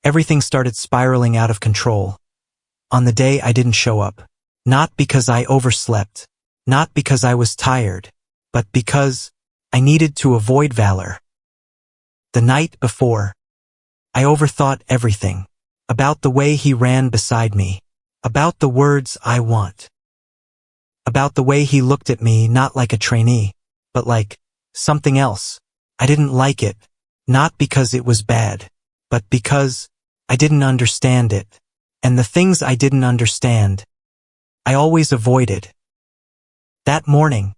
Everything started spiraling out of control. On the day I didn't show up. Not because I overslept. Not because I was tired. But because I needed to avoid Valor. The night before, I overthought everything. About the way he ran beside me. About the words I want. About the way he looked at me not like a trainee, but like something else. I didn't like it. Not because it was bad, but because I didn't understand it. And the things I didn't understand, I always avoided. That morning,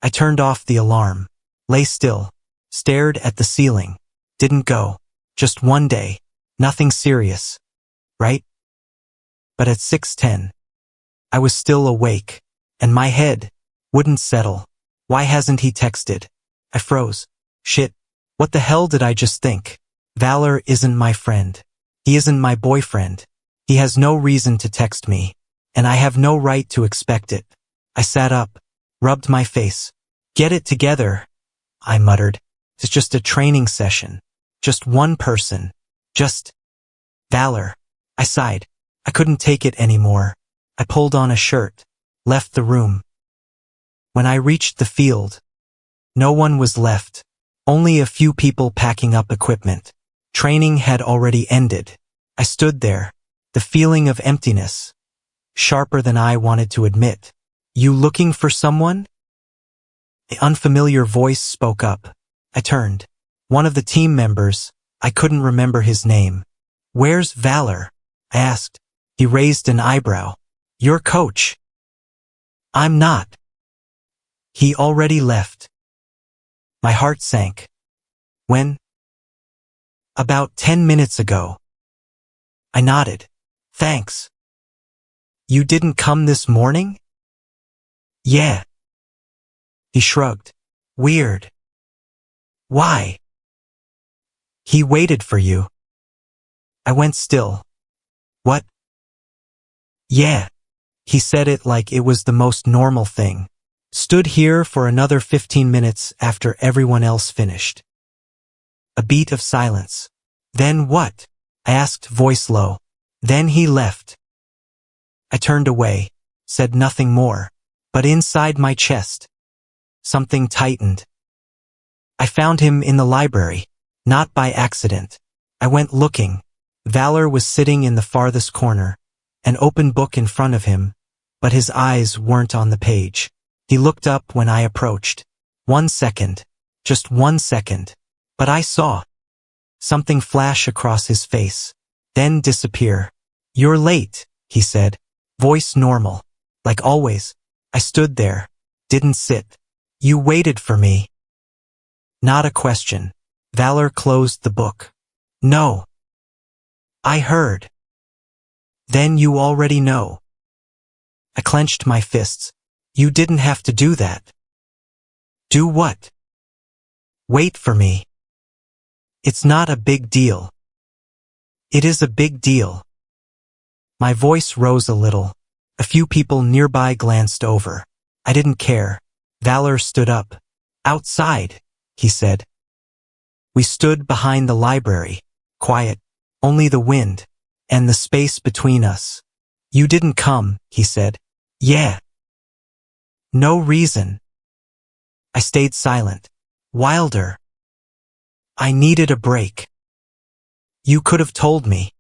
I turned off the alarm, lay still, stared at the ceiling, didn't go. Just one day, nothing serious, right? But at 6:10, I was still awake, and my head wouldn't settle. Why hasn't he texted? I froze. Shit, what the hell did I just think? Valor isn't my friend. He isn't my boyfriend. He has no reason to text me, and I have no right to expect it. I sat up, rubbed my face. Get it together, I muttered. It's just a training session. Just one person. Just Valor. I sighed. I couldn't take it anymore. I pulled on a shirt, left the room. When I reached the field, no one was left. Only a few people packing up equipment. Training had already ended. I stood there, the feeling of emptiness, sharper than I wanted to admit. You looking for someone? The unfamiliar voice spoke up. I turned. One of the team members, I couldn't remember his name. Where's Valor? I asked. He raised an eyebrow. Your coach. I'm not. He already left. My heart sank. When? About 10 minutes ago. I nodded. Thanks. You didn't come this morning? Yeah. He shrugged. Weird. Why? He waited for you. I went still. What? Yeah. He said it like it was the most normal thing. Stood here for another 15 minutes after everyone else finished. A beat of silence. Then what? I asked, voice low. Then he left. I turned away, said nothing more, but inside my chest, something tightened. I found him in the library, not by accident. I went looking. Valor was sitting in the farthest corner, an open book in front of him, but his eyes weren't on the page. He looked up when I approached. 1 second, just 1 second, but I saw something flash across his face, then disappear. You're late, he said, voice normal, like always. I stood there, didn't sit. You waited for me. Not a question. Valor closed the book. No. I heard. Then you already know. I clenched my fists. You didn't have to do that. Do what? Wait for me. It's not a big deal. It is a big deal. My voice rose a little. A few people nearby glanced over. I didn't care. Valor stood up. Outside, he said. We stood behind the library, quiet, only the wind, and the space between us. You didn't come, he said. Yeah. No reason. I stayed silent. Wilder. I needed a break. You could have told me.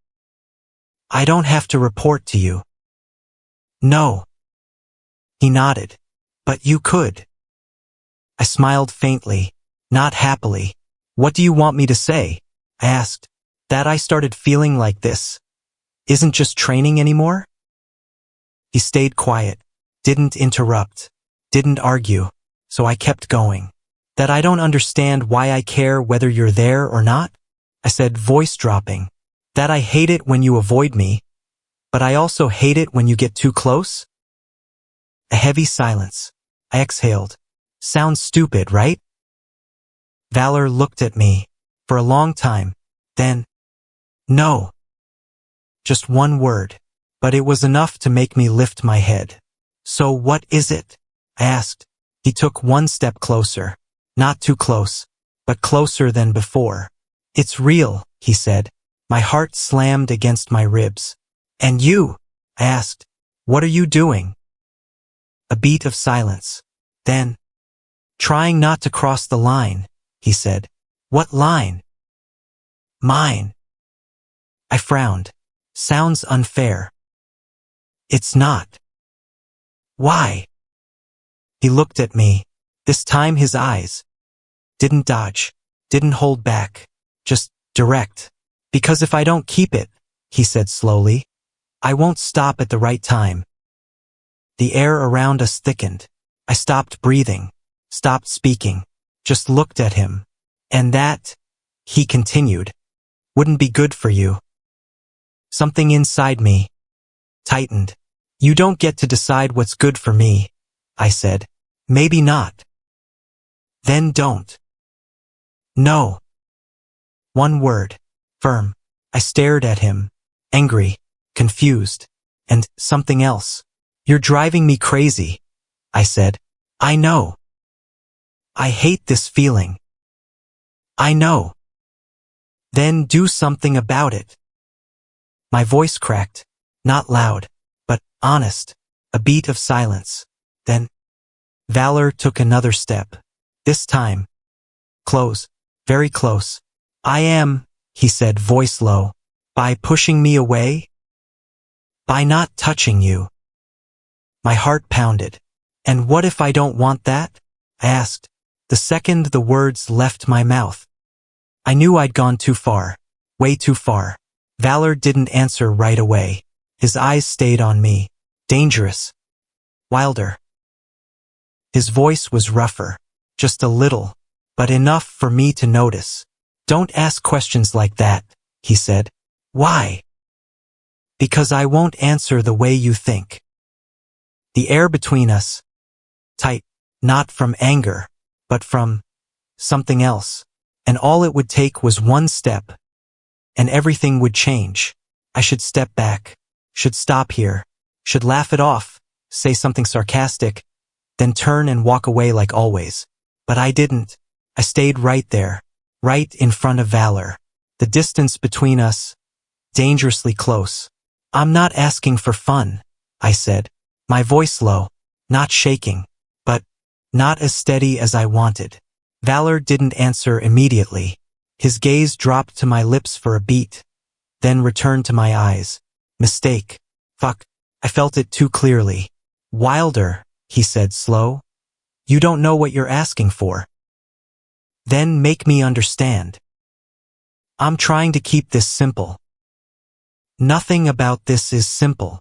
I don't have to report to you. No. He nodded. But you could. I smiled faintly, not happily. What do you want me to say? I asked. That I started feeling like this isn't just training anymore? He stayed quiet, didn't interrupt, didn't argue, so I kept going. That I don't understand why I care whether you're there or not? I said, voice dropping. That I hate it when you avoid me, but I also hate it when you get too close? A heavy silence. I exhaled. Sounds stupid, right? Valor looked at me for a long time, then, no. Just one word, but it was enough to make me lift my head. So what is it? I asked. He took one step closer. Not too close, but closer than before. It's real, he said. My heart slammed against my ribs. And you? I asked. What are you doing? A beat of silence. Then, trying not to cross the line, he said. What line? Mine. I frowned. Sounds unfair. It's not. Why? He looked at me. This time his eyes didn't dodge, didn't hold back, just direct. Because if I don't keep it, he said slowly, I won't stop at the right time. The air around us thickened. I stopped breathing, stopped speaking, just looked at him. And that, he continued, wouldn't be good for you. Something inside me tightened. You don't get to decide what's good for me, I said. Maybe not. Then don't. No. One word. Firm. I stared at him, angry, confused, and something else. You're driving me crazy, I said. I know. I hate this feeling. I know. Then do something about it. My voice cracked, not loud, but honest. A beat of silence. Then, Valor took another step. This time, close, very close. I am, he said, voice low. By pushing me away? By not touching you. My heart pounded. And what if I don't want that? I asked. The second the words left my mouth, I knew I'd gone too far. Way too far. Valor didn't answer right away. His eyes stayed on me. Dangerous. Wilder. His voice was rougher. Just a little. But enough for me to notice. Don't ask questions like that, he said. Why? Because I won't answer the way you think. The air between us. Tight. Not from anger, but from something else. And all it would take was one step. And everything would change. I should step back. Should stop here. Should laugh it off. Say something sarcastic. Then turn and walk away like always. But I didn't. I stayed right there. Right in front of Valor. The distance between us. Dangerously close. I'm not asking for fun, I said. My voice low. Not shaking. But not as steady as I wanted. Valor didn't answer immediately. His gaze dropped to my lips for a beat. Then returned to my eyes. Mistake. Fuck. I felt it too clearly. Wilder, he said slow. You don't know what you're asking for. Then make me understand. I'm trying to keep this simple. Nothing about this is simple.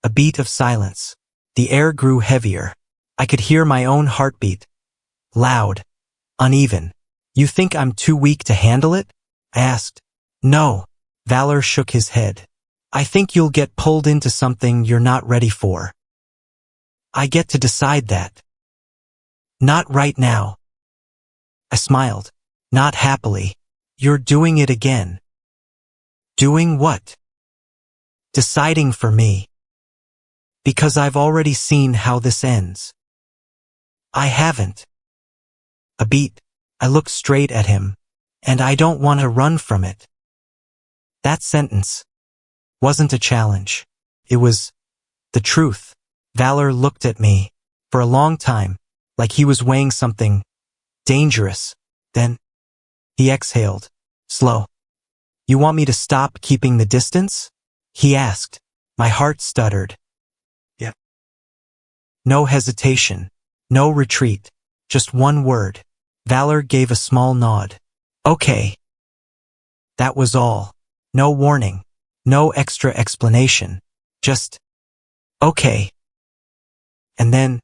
A beat of silence. The air grew heavier. I could hear my own heartbeat. Loud. Uneven. You think I'm too weak to handle it? I asked. No. Valor shook his head. I think you'll get pulled into something you're not ready for. I get to decide that. Not right now. I smiled. Not happily. You're doing it again. Doing what? Deciding for me. Because I've already seen how this ends. I haven't. A beat. I looked straight at him. And I don't want to run from it. That sentence wasn't a challenge. It was the truth. Valor looked at me for a long time, like he was weighing something dangerous. Then he exhaled. Slow. You want me to stop keeping the distance? He asked. My heart stuttered. Yeah. No hesitation. No retreat. Just one word. Valor gave a small nod. Okay. That was all. No warning. No extra explanation. Just, okay. And then,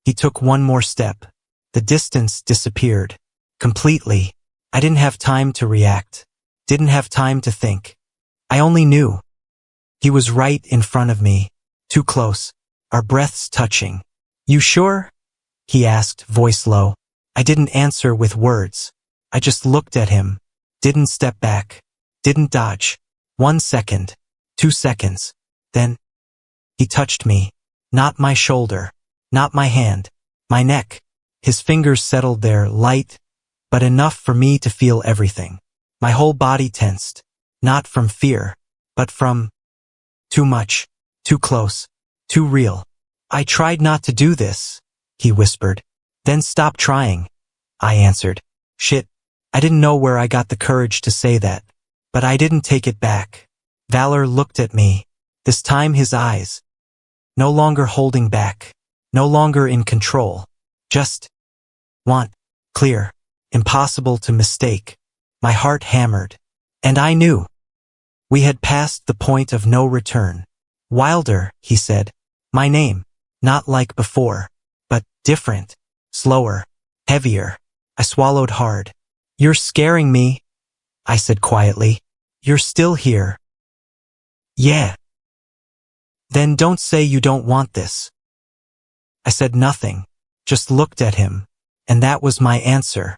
he took one more step. The distance disappeared. Completely. I didn't have time to react. Didn't have time to think. I only knew. He was right in front of me. Too close. Our breaths touching. You sure? He asked, voice low. I didn't answer with words. I just looked at him. Didn't step back. Didn't dodge. 1 second. 2 seconds. Then, he touched me. Not my shoulder. Not my hand. My neck. His fingers settled there, light, but enough for me to feel everything. My whole body tensed. Not from fear, but from too much, too close, too real. I tried not to do this, he whispered. Then stop trying, I answered. Shit, I didn't know where I got the courage to say that, but I didn't take it back. Valor looked at me, this time his eyes, no longer holding back, no longer in control, just want, clear, impossible to mistake. My heart hammered, and I knew. We had passed the point of no return. Wilder, he said. My name, not like before, but different, slower, heavier. I swallowed hard. You're scaring me, I said quietly. You're still here. Yeah. Then don't say you don't want this. I said nothing, just looked at him, and that was my answer.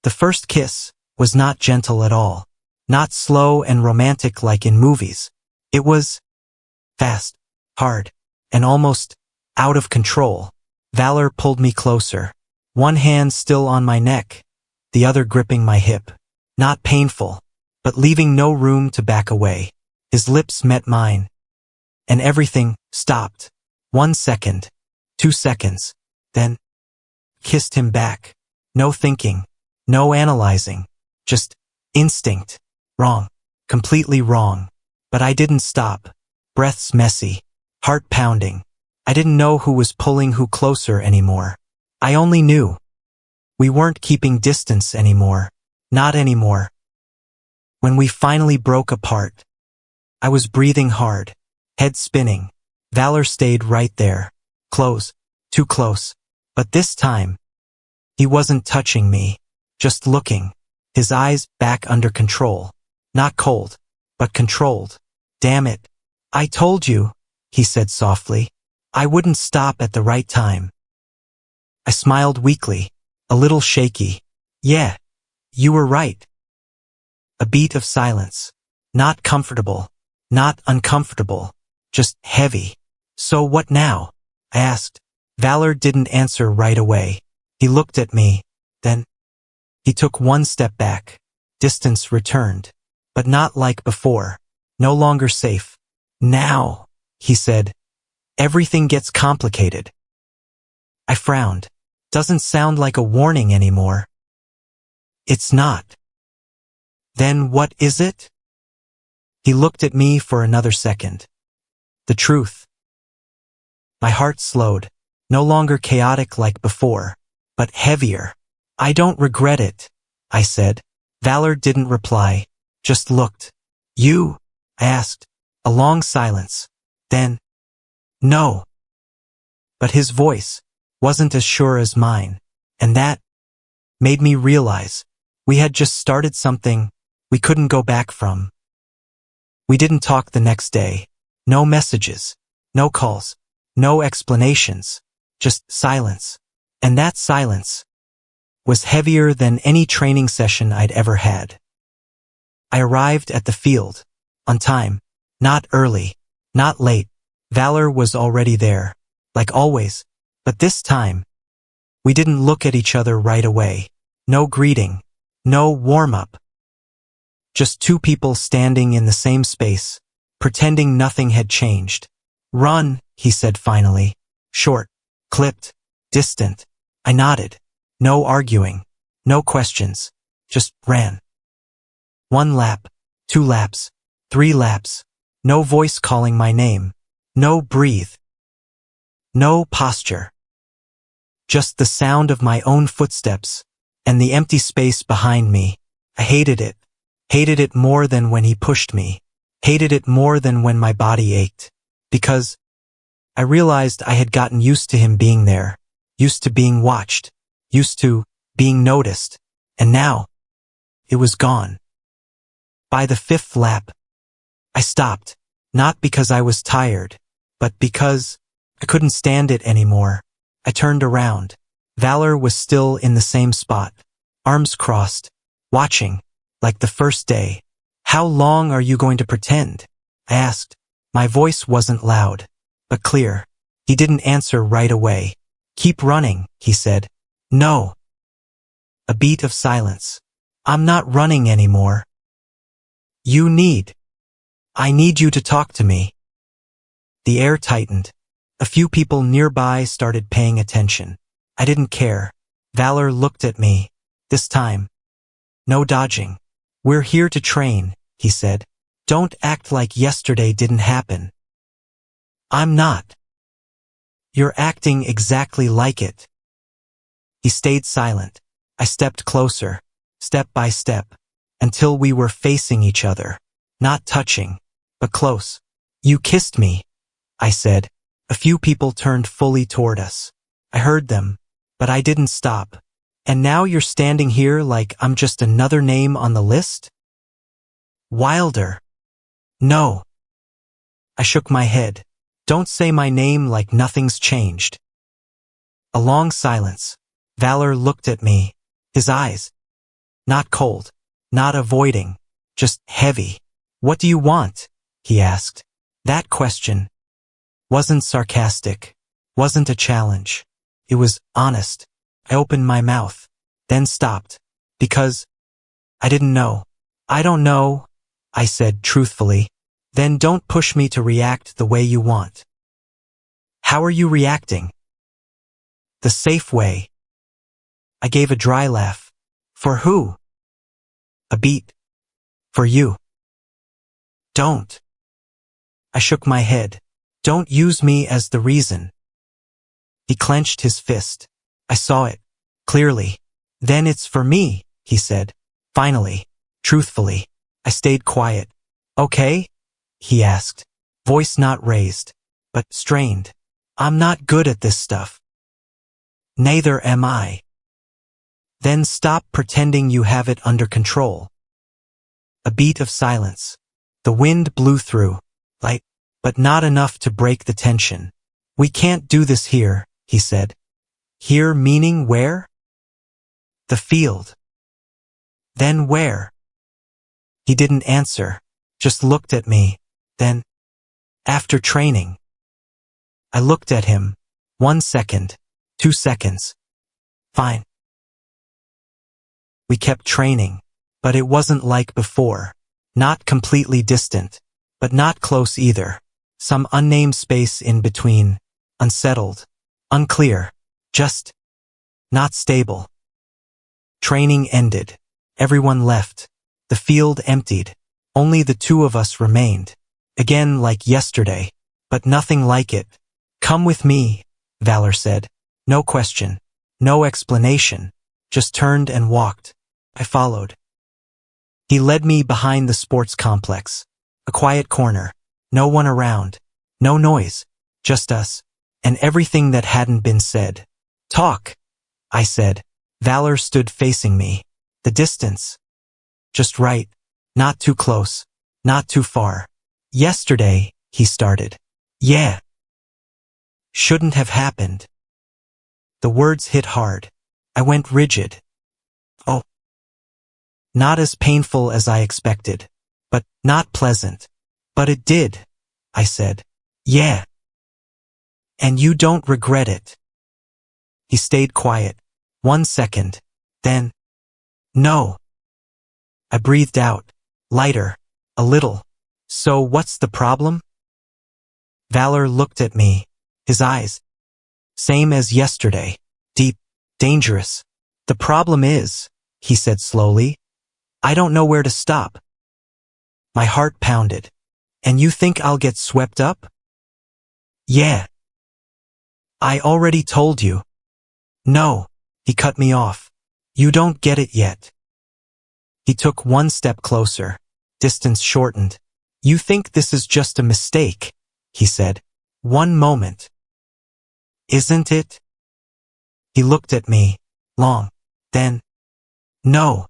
The first kiss was not gentle at all, not slow and romantic like in movies. It was fast, hard, and almost out of control. Valor pulled me closer, one hand still on my neck, the other gripping my hip. Not painful, but leaving no room to back away. His lips met mine, and everything stopped. 1 second, 2 seconds, then kissed him back. No thinking, no analyzing, just instinct. Wrong, completely wrong. But I didn't stop. Breaths messy, heart pounding. I didn't know who was pulling who closer anymore. I only knew. We weren't keeping distance anymore. Not anymore. When we finally broke apart, I was breathing hard, head spinning. Valor stayed right there. Close, too close. But this time, he wasn't touching me, just looking. His eyes back under control. Not cold, but controlled. Damn it. I told you, he said softly. I wouldn't stop at the right time. I smiled weakly, a little shaky. Yeah, you were right. A beat of silence. Not comfortable, not uncomfortable, just heavy. So what now? I asked. Valor didn't answer right away. He looked at me, then he took one step back. Distance returned, but not like before. No longer safe. Now, he said, everything gets complicated. I frowned. Doesn't sound like a warning anymore. It's not. Then what is it? He looked at me for another second. The truth. My heart slowed, no longer chaotic like before, but heavier. I don't regret it, I said. Valor didn't reply, just looked. You? I asked. A long silence. Then, no. But his voice wasn't as sure as mine, and that made me realize we had just started something we couldn't go back from. We didn't talk the next day. No messages, no calls, no explanations, just silence. And that silence was heavier than any training session I'd ever had. I arrived at the field, on time, not early, not late. Valor was already there, like always, but this time, we didn't look at each other right away. No greeting, no warm-up. Just two people standing in the same space, pretending nothing had changed. Run, he said finally. Short, clipped, distant. I nodded. No arguing, no questions, just ran. 1 lap, 2 laps, 3 laps. No voice calling my name. No breathe. No posture. Just the sound of my own footsteps and the empty space behind me. I hated it. Hated it more than when he pushed me. Hated it more than when my body ached. Because I realized I had gotten used to him being there, used to being watched, used to being noticed, and now it was gone. By the 5th lap, I stopped, not because I was tired, but because I couldn't stand it anymore. I turned around. Valor was still in the same spot, arms crossed, watching, like the first day. How long are you going to pretend? I asked. My voice wasn't loud, but clear. He didn't answer right away. Keep running, he said. No. A beat of silence. I'm not running anymore. I need you to talk to me. The air tightened. A few people nearby started paying attention. I didn't care. Valor looked at me. This time. No dodging. We're here to train, he said. Don't act like yesterday didn't happen. I'm not. You're acting exactly like it. He stayed silent. I stepped closer, step by step, until we were facing each other. Not touching, but close. You kissed me, I said. A few people turned fully toward us. I heard them, but I didn't stop. And now you're standing here like I'm just another name on the list? Wilder. No. I shook my head. Don't say my name like nothing's changed. A long silence. Valor looked at me. His eyes. Not cold. Not avoiding. Just heavy. What do you want? He asked. That question wasn't sarcastic. Wasn't a challenge. It was honest. I opened my mouth. Then stopped. Because I didn't know. I don't know, I said truthfully. Then don't push me to react the way you want. How are you reacting? The safe way. I gave a dry laugh. For who? A beat. For you. Don't. I shook my head. Don't use me as the reason. He clenched his fist. I saw it. Clearly. Then it's for me, he said. Finally. Truthfully. I stayed quiet. Okay? He asked. Voice not raised, but strained. I'm not good at this stuff. Neither am I. Then stop pretending you have it under control. A beat of silence. The wind blew through, light, but not enough to break the tension. We can't do this here, he said. Here meaning where? The field. Then where? He didn't answer, just looked at me. Then, after training. I looked at him. 1 second, 2 seconds. Fine. We kept training, but it wasn't like before. Not completely distant, but not close either. Some unnamed space in between. Unsettled. Unclear. Just not stable. Training ended. Everyone left. The field emptied. Only the two of us remained. Again like yesterday, but nothing like it. Come with me, Valor said. No question. No explanation. Just turned and walked. I followed. He led me behind the sports complex. A quiet corner. No one around. No noise. Just us. And everything that hadn't been said. Talk, I said. Valor stood facing me. The distance. Just right. Not too close. Not too far. Yesterday, he started. Yeah. Shouldn't have happened. The words hit hard. I went rigid. Oh. Not as painful as I expected. But not pleasant. But it did, I said. Yeah. And you don't regret it. He stayed quiet. 1 second. Then. No. I breathed out. Lighter. A little. So what's the problem? Valor looked at me. His eyes. Same as yesterday. Deep. Dangerous. The problem is, he said slowly, I don't know where to stop. My heart pounded. And you think I'll get swept up? Yeah. I already told you. No. He cut me off. You don't get it yet. He took 1 step closer. Distance shortened. You think this is just a mistake, he said. 1 moment. Isn't it? He looked at me. Long. Then. No.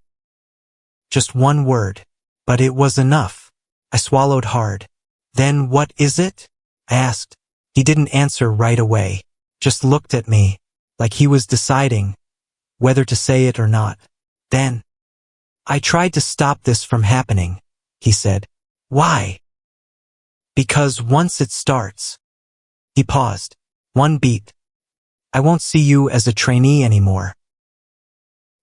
Just 1 word. But it was enough. I swallowed hard. Then what is it? I asked. He didn't answer right away. Just looked at me. Like he was deciding whether to say it or not. Then. I tried to stop this from happening, he said. Why? Because once it starts. He paused. 1 beat. I won't see you as a trainee anymore.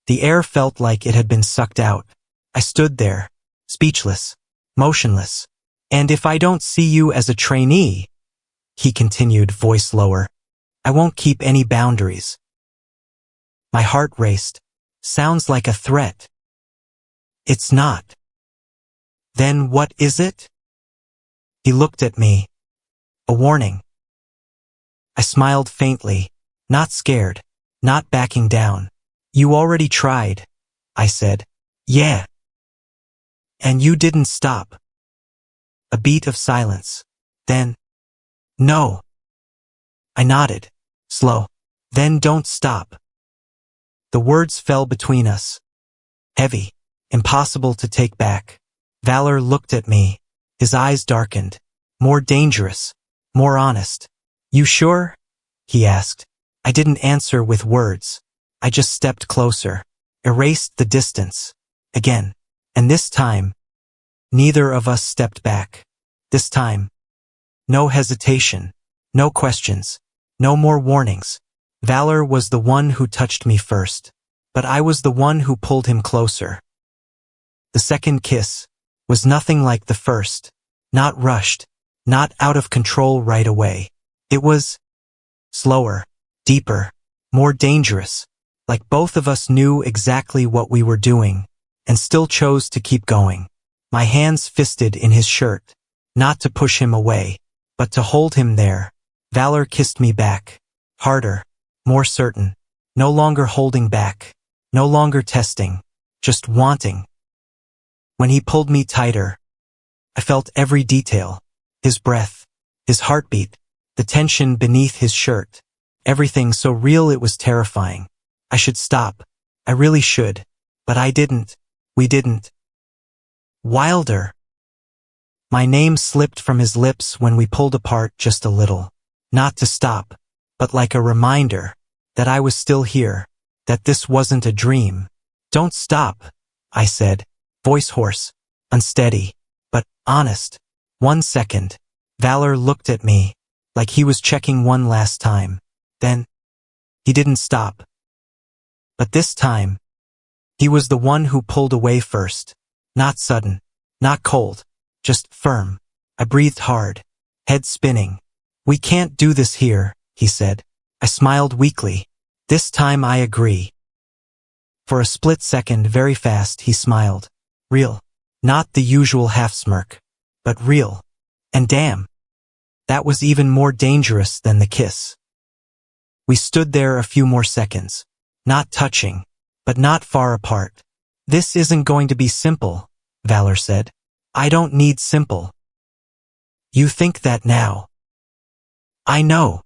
The air felt like it had been sucked out. I stood there, speechless. motionless. And if I don't see you as a trainee, he continued, voice lower, I won't keep any boundaries. My heart raced. Sounds like a threat. It's not. Then what is it? He looked at me. A warning. I smiled faintly, not scared, not backing down. You already tried, I said. Yeah. And you didn't stop. A beat of silence. Then, no. I nodded. Slow. Then don't stop. The words fell between us. Heavy. Impossible to take back. Valor looked at me. His eyes darkened. More dangerous. More honest. You sure? He asked. I didn't answer with words. I just stepped closer. Erased the distance. Again. And this time, neither of us stepped back. This time, no hesitation. No questions. No more warnings. Valor was the one who touched me first. But I was the one who pulled him closer. The second kiss was nothing like the first. Not rushed. Not out of control right away. It was slower, deeper, more dangerous. Like both of us knew exactly what we were doing, and still chose to keep going. My hands fisted in his shirt. Not to push him away, but to hold him there. Valor kissed me back. Harder. More certain. No longer holding back. No longer testing. Just wanting. When he pulled me tighter, I felt every detail. His breath. His heartbeat. The tension beneath his shirt. Everything so real it was terrifying. I should stop. I really should. But I didn't. We didn't. Wilder. My name slipped from his lips when we pulled apart just a little. Not to stop, but like a reminder that I was still here, that this wasn't a dream. Don't stop, I said, voice hoarse, unsteady, but honest. 1 second. Valor looked at me, like he was checking one last time. Then, he didn't stop. But this time, he was the one who pulled away first. Not sudden, not cold, just firm. I breathed hard, head spinning. We can't do this here, he said. I smiled weakly. This time I agree. For a split second, very fast, he smiled. Real. Not the usual half smirk, but real. And damn, that was even more dangerous than the kiss. We stood there a few more seconds, not touching, but not far apart. This isn't going to be simple, Valor said. I don't need simple. You think that now. I know.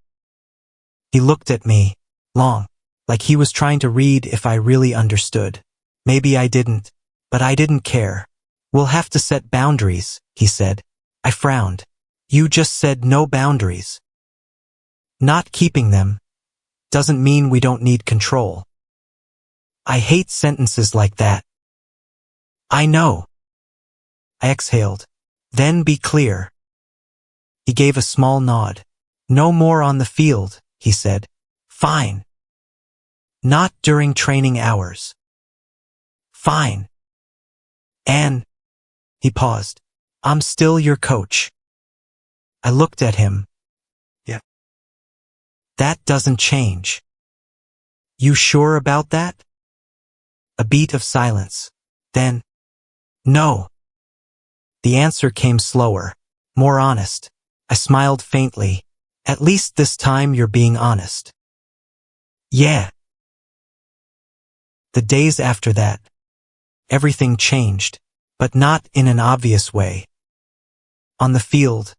He looked at me, long, like he was trying to read if I really understood. Maybe I didn't, but I didn't care. We'll have to set boundaries, he said. I frowned. You just said no boundaries. Not keeping them doesn't mean we don't need control. I hate sentences like that. I know. I exhaled. Then be clear. He gave a small nod. No more on the field, he said. Fine. Not during training hours. Fine. And, he paused. I'm still your coach. I looked at him. Yeah. That doesn't change. You sure about that? A beat of silence. Then, no. The answer came slower, more honest. I smiled faintly. At least this time you're being honest. Yeah. The days after that, everything changed, but not in an obvious way. On the field,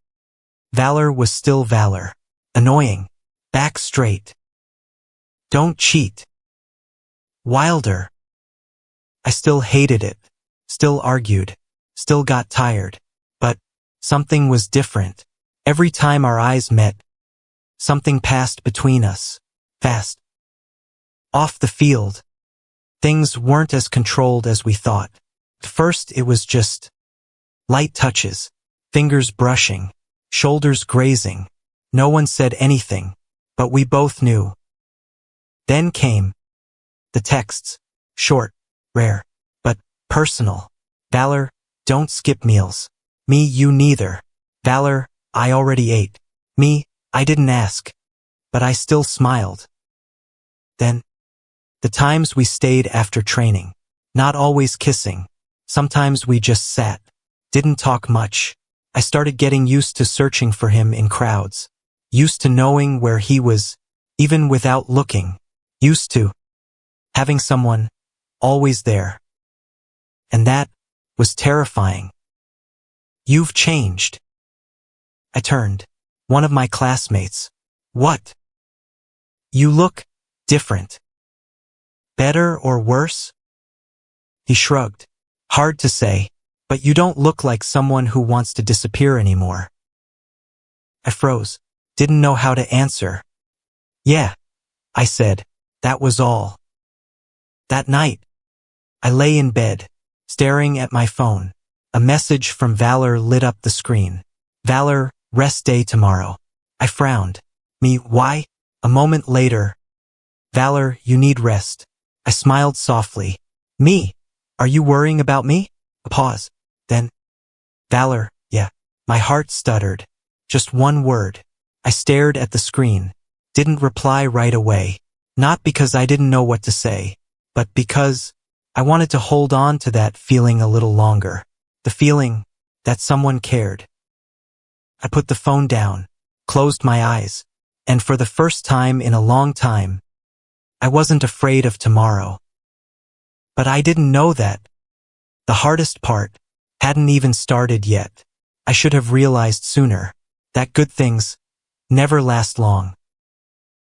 Valor was still Valor. Annoying. Back straight. Don't cheat. Wilder. I still hated it. Still argued. Still got tired. But something was different. Every time our eyes met, something passed between us. Fast. Off the field, things weren't as controlled as we thought. At first it was just light touches, fingers brushing, shoulders grazing. No one said anything, but we both knew. Then came the texts, short, rare, but personal. Valor, don't skip meals. Me, you neither. Valor, I already ate. Me, I didn't ask. But I still smiled. Then, the times we stayed after training. Not always kissing. Sometimes we just sat. Didn't talk much. I started getting used to searching for him in crowds. Used to knowing where he was, even without looking. Used to having someone always there. And that was terrifying. You've changed. I turned. One of my classmates. What? You look different. Better or worse? He shrugged. Hard to say, but you don't look like someone who wants to disappear anymore. I froze. Didn't know how to answer. Yeah, I said. That was all. That night, I lay in bed, staring at my phone. A message from Valor lit up the screen. Valor, rest day tomorrow. I frowned. Me, why? A moment later. Valor, you need rest. I smiled softly. Me, are you worrying about me? A pause. Then, Valor, yeah. My heart stuttered. Just one word. I stared at the screen. Didn't reply right away. Not because I didn't know what to say, but because I wanted to hold on to that feeling a little longer. The feeling that someone cared. I put the phone down, closed my eyes, and for the first time in a long time, I wasn't afraid of tomorrow. But I didn't know that. The hardest part hadn't even started yet. I should have realized sooner that good things never last long.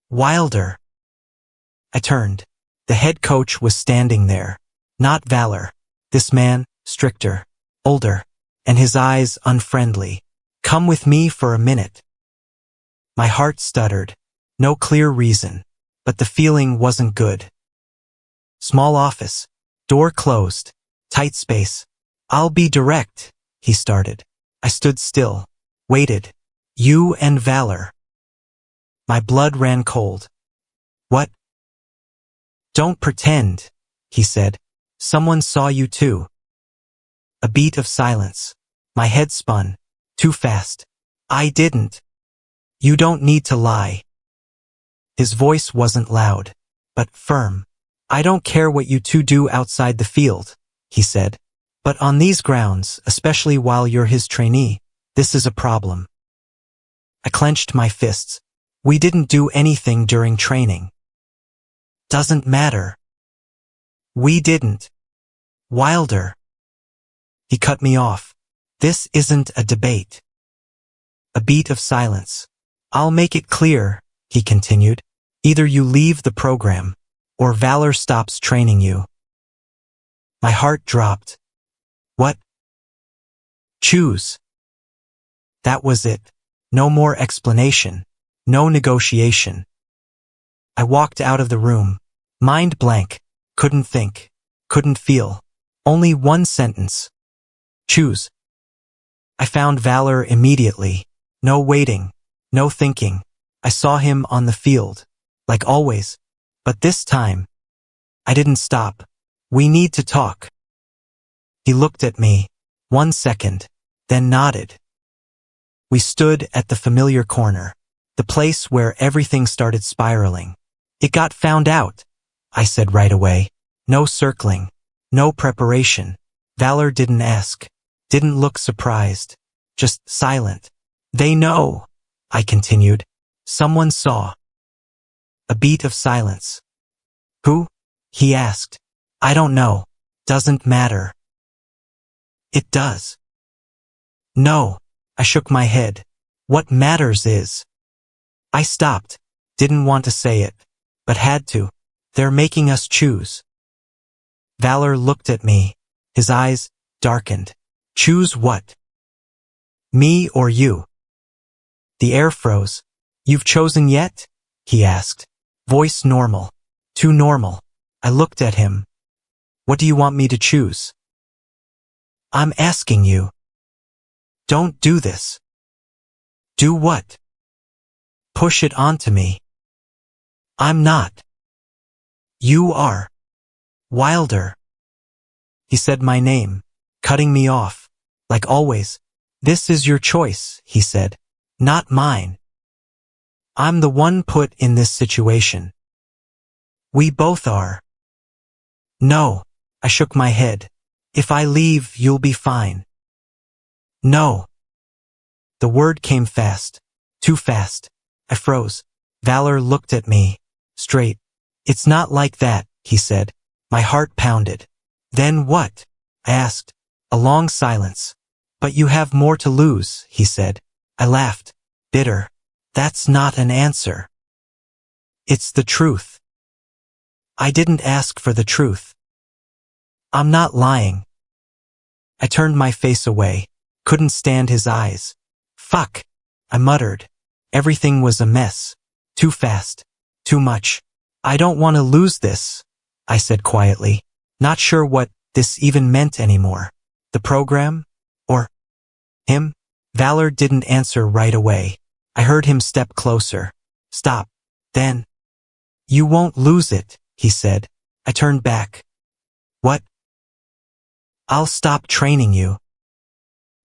Wilder. I turned. The head coach was standing there. Not Valor. This man, stricter, older, and his eyes unfriendly. Come with me for a minute. My heart stuttered. No clear reason, but the feeling wasn't good. Small office. Door closed. Tight space. I'll be direct, he started. I stood still. Waited. You and Valor. My blood ran cold. What? Don't pretend, he said. Someone saw you too. A beat of silence. My head spun. Too fast. I didn't. You don't need to lie. His voice wasn't loud, but firm. I don't care what you two do outside the field, he said. But on these grounds, especially while you're his trainee, this is a problem. I clenched my fists. We didn't do anything during training. Doesn't matter. We didn't. Wilder. He cut me off. This isn't a debate. A beat of silence. I'll make it clear, he continued. Either you leave the program, or Valor stops training you. My heart dropped. What? Choose. That was it. No more explanation. No negotiation. I walked out of the room. Mind blank. Couldn't think. Couldn't feel. Only one sentence. Choose. I found Valor immediately. No waiting. No thinking. I saw him on the field. Like always. But this time, I didn't stop. We need to talk. He looked at me. 1 second. Then nodded. We stood at the familiar corner. The place where everything started spiraling. It got found out, I said right away. No circling. No preparation. Valor didn't ask. Didn't look surprised. Just silent. They know, I continued. Someone saw. A beat of silence. Who? He asked. I don't know. Doesn't matter. It does. No, I shook my head. What matters is. I stopped. Didn't want to say it, but had to. They're making us choose. Valor looked at me. His eyes darkened. Choose what? Me or you? The air froze. You've chosen yet? He asked. Voice normal. Too normal. I looked at him. What do you want me to choose? I'm asking you. Don't do this. Do what? Push it onto me. I'm not. You are. Wilder. He said my name, cutting me off. Like always, This is your choice, he said. Not mine. I'm the one put in this situation. We both are. No, I shook my head. If I leave, you'll be fine. No. The word came fast. Too fast. I froze. Valor looked at me. Straight. It's not like that, he said. My heart pounded. Then what? I asked. A long silence. But you have more to lose, he said. I laughed. Bitter. That's not an answer. It's the truth. I didn't ask for the truth. I'm not lying. I turned my face away. Couldn't stand his eyes. Fuck, I muttered. Everything was a mess. Too fast. Too much. I don't want to lose this, I said quietly, not sure what this even meant anymore. The program? Or him? Valor didn't answer right away. I heard him step closer. Stop. Then. You won't lose it, he said. I turned back. What? I'll stop training you.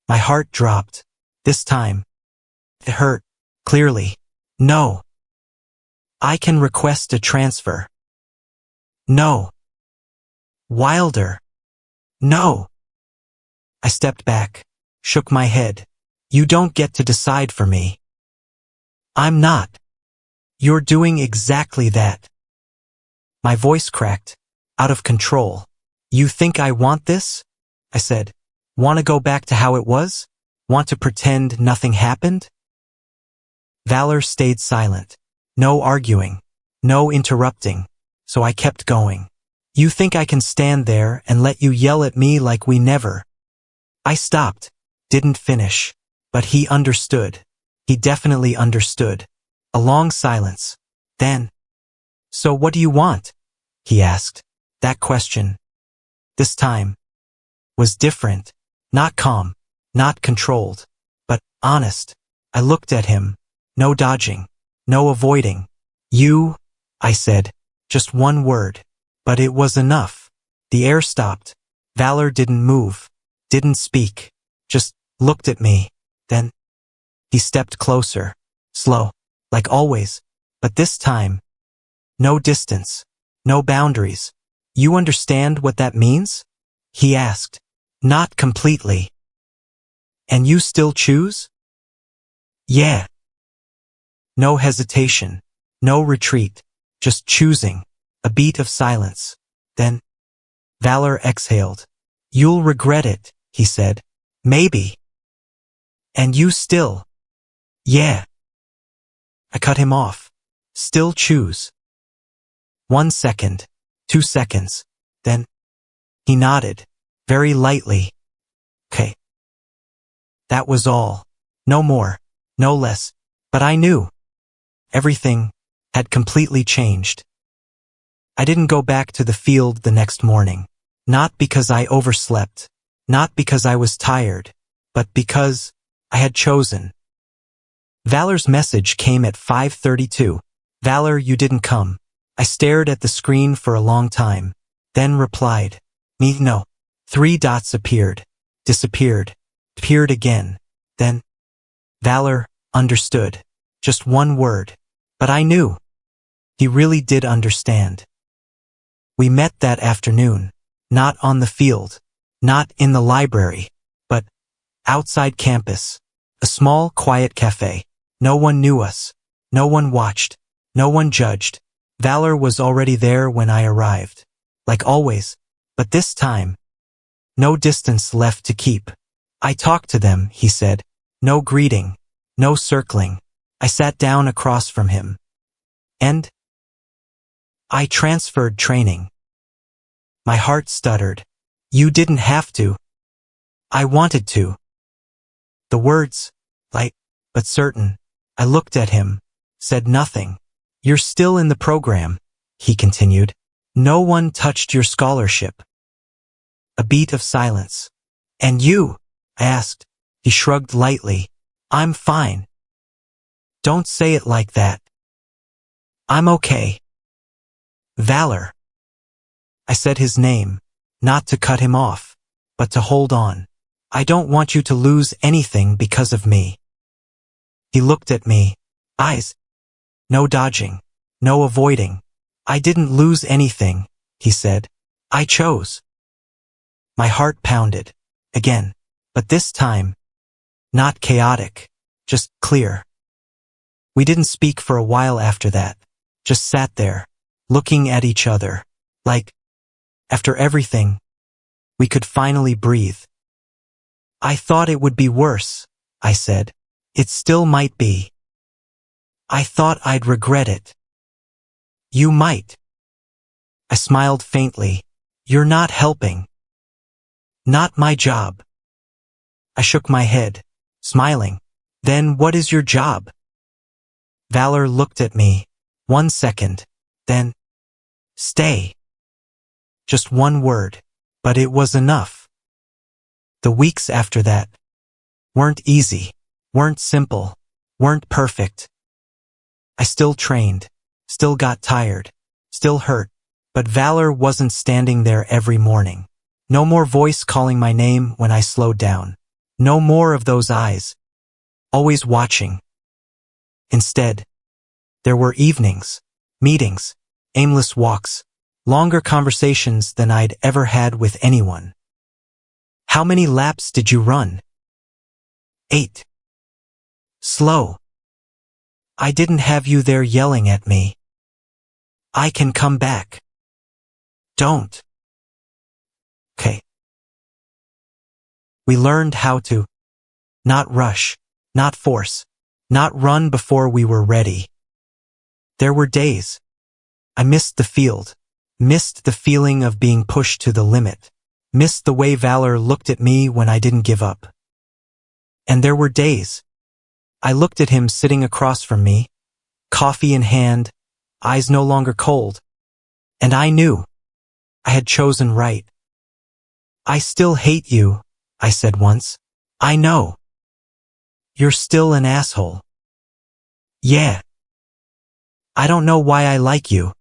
My heart dropped. This time. It hurt. Clearly. No. I can request a transfer. No. Wilder. No. I stepped back. Shook my head. You don't get to decide for me. I'm not. You're doing exactly that. My voice cracked. Out of control. You think I want this? I said. Want to go back to how it was? Want to pretend nothing happened? Valor stayed silent. No arguing. No interrupting. So I kept going. You think I can stand there and let you yell at me like we never? I stopped. Didn't finish. But he understood. He definitely understood. A long silence. Then. So what do you want? He asked. That question. This time. Was different. Not calm. Not controlled. But honest. I looked at him. No dodging. No avoiding. You, I said. Just one word. But it was enough. The air stopped. Valor didn't move. Didn't speak. Just looked at me. Then he stepped closer. Slow. Like always. But this time. No distance. No boundaries. You understand what that means? He asked. Not completely. And you still choose? Yeah. No hesitation. No retreat. Just choosing. A beat of silence. Then. Valor exhaled. You'll regret it, he said. Maybe. And you still. Yeah. I cut him off. Still choose. 1 second. 2 seconds. Then. He nodded. Very lightly. Okay. That was all. No more. No less. But I knew. Everything had completely changed. I didn't go back to the field the next morning. Not because I overslept. Not because I was tired. But because I had chosen. Valor's message came at 5:32. Valor, you didn't come. I stared at the screen for a long time. Then replied. Me no. 3 dots appeared. Disappeared. Appeared again. Then. Valor, understood. Just one word. But I knew. He really did understand. We met that afternoon. Not on the field. Not in the library. But outside campus. A small, quiet cafe. No one knew us. No one watched. No one judged. Valor was already there when I arrived. Like always. But this time. No distance left to keep. I talked to them, he said. No greeting. No circling. I sat down across from him. And I transferred training. My heart stuttered. You didn't have to. I wanted to. The words, light, but certain. I looked at him, said nothing. You're still in the program, he continued. No one touched your scholarship. A beat of silence. And you? I asked. He shrugged lightly. I'm fine. Don't say it like that. I'm okay. Valor. I said his name, not to cut him off, but to hold on. I don't want you to lose anything because of me. He looked at me. Eyes. No dodging. No avoiding. I didn't lose anything, he said. I chose. My heart pounded. Again. But this time, not chaotic. Just clear. We didn't speak for a while after that. Just sat there, looking at each other. Like, after everything, we could finally breathe. I thought it would be worse, I said. It still might be. I thought I'd regret it. You might. I smiled faintly. You're not helping. Not my job. I shook my head, smiling. Then what is your job? Valor looked at me. 1 second. Then, stay. Just one word. But it was enough. The weeks after that weren't easy, weren't simple, weren't perfect. I still trained, still got tired, still hurt, but Valor wasn't standing there every morning. No more voice calling my name when I slowed down. No more of those eyes, always watching. Instead, there were evenings, meetings, aimless walks, longer conversations than I'd ever had with anyone. How many laps did you run? 8. Slow. I didn't have you there yelling at me. I can come back. Don't. Okay. We learned how to not rush, not force, not run before we were ready. There were days I missed the field, missed the feeling of being pushed to the limit, missed the way Valor looked at me when I didn't give up. And there were days I looked at him sitting across from me, coffee in hand, eyes no longer cold, and I knew I had chosen right. I still hate you, I said once. I know. You're still an asshole. Yeah. I don't know why I like you.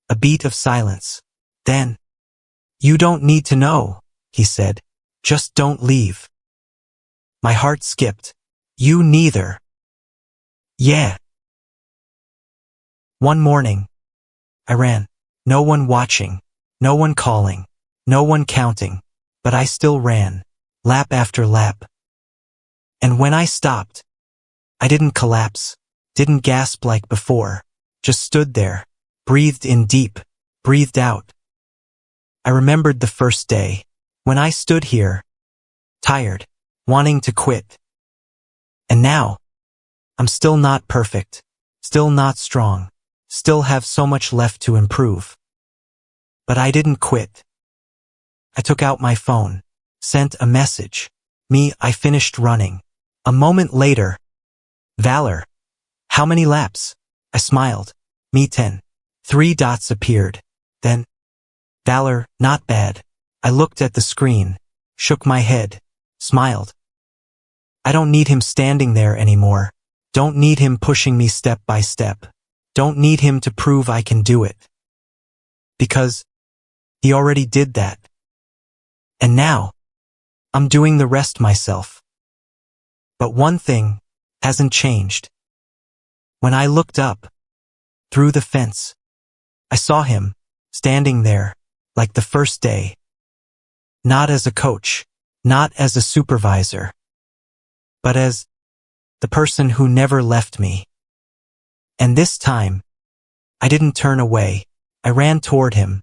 A beat of silence. Then, you don't need to know, he said. Just don't leave. My heart skipped. You neither. Yeah. One morning, I ran. No one watching, no one calling, no one counting, but I still ran, lap after lap. And when I stopped, I didn't collapse, didn't gasp like before, just stood there, breathed in deep, breathed out. I remembered the first day, when I stood here, tired, wanting to quit. And now, I'm still not perfect, still not strong, still have so much left to improve. But I didn't quit. I took out my phone, sent a message. I finished running. A moment later, Valor, how many laps? I smiled. 10. 3 dots appeared. Then, Valor, not bad. I looked at the screen, shook my head, smiled. I don't need him standing there anymore. Don't need him pushing me step by step. Don't need him to prove I can do it. Because he already did that. And now, I'm doing the rest myself. But one thing hasn't changed. When I looked up, through the fence, I saw him, standing there, like the first day. Not as a coach, not as a supervisor, but as the person who never left me. And this time, I didn't turn away. I ran toward him,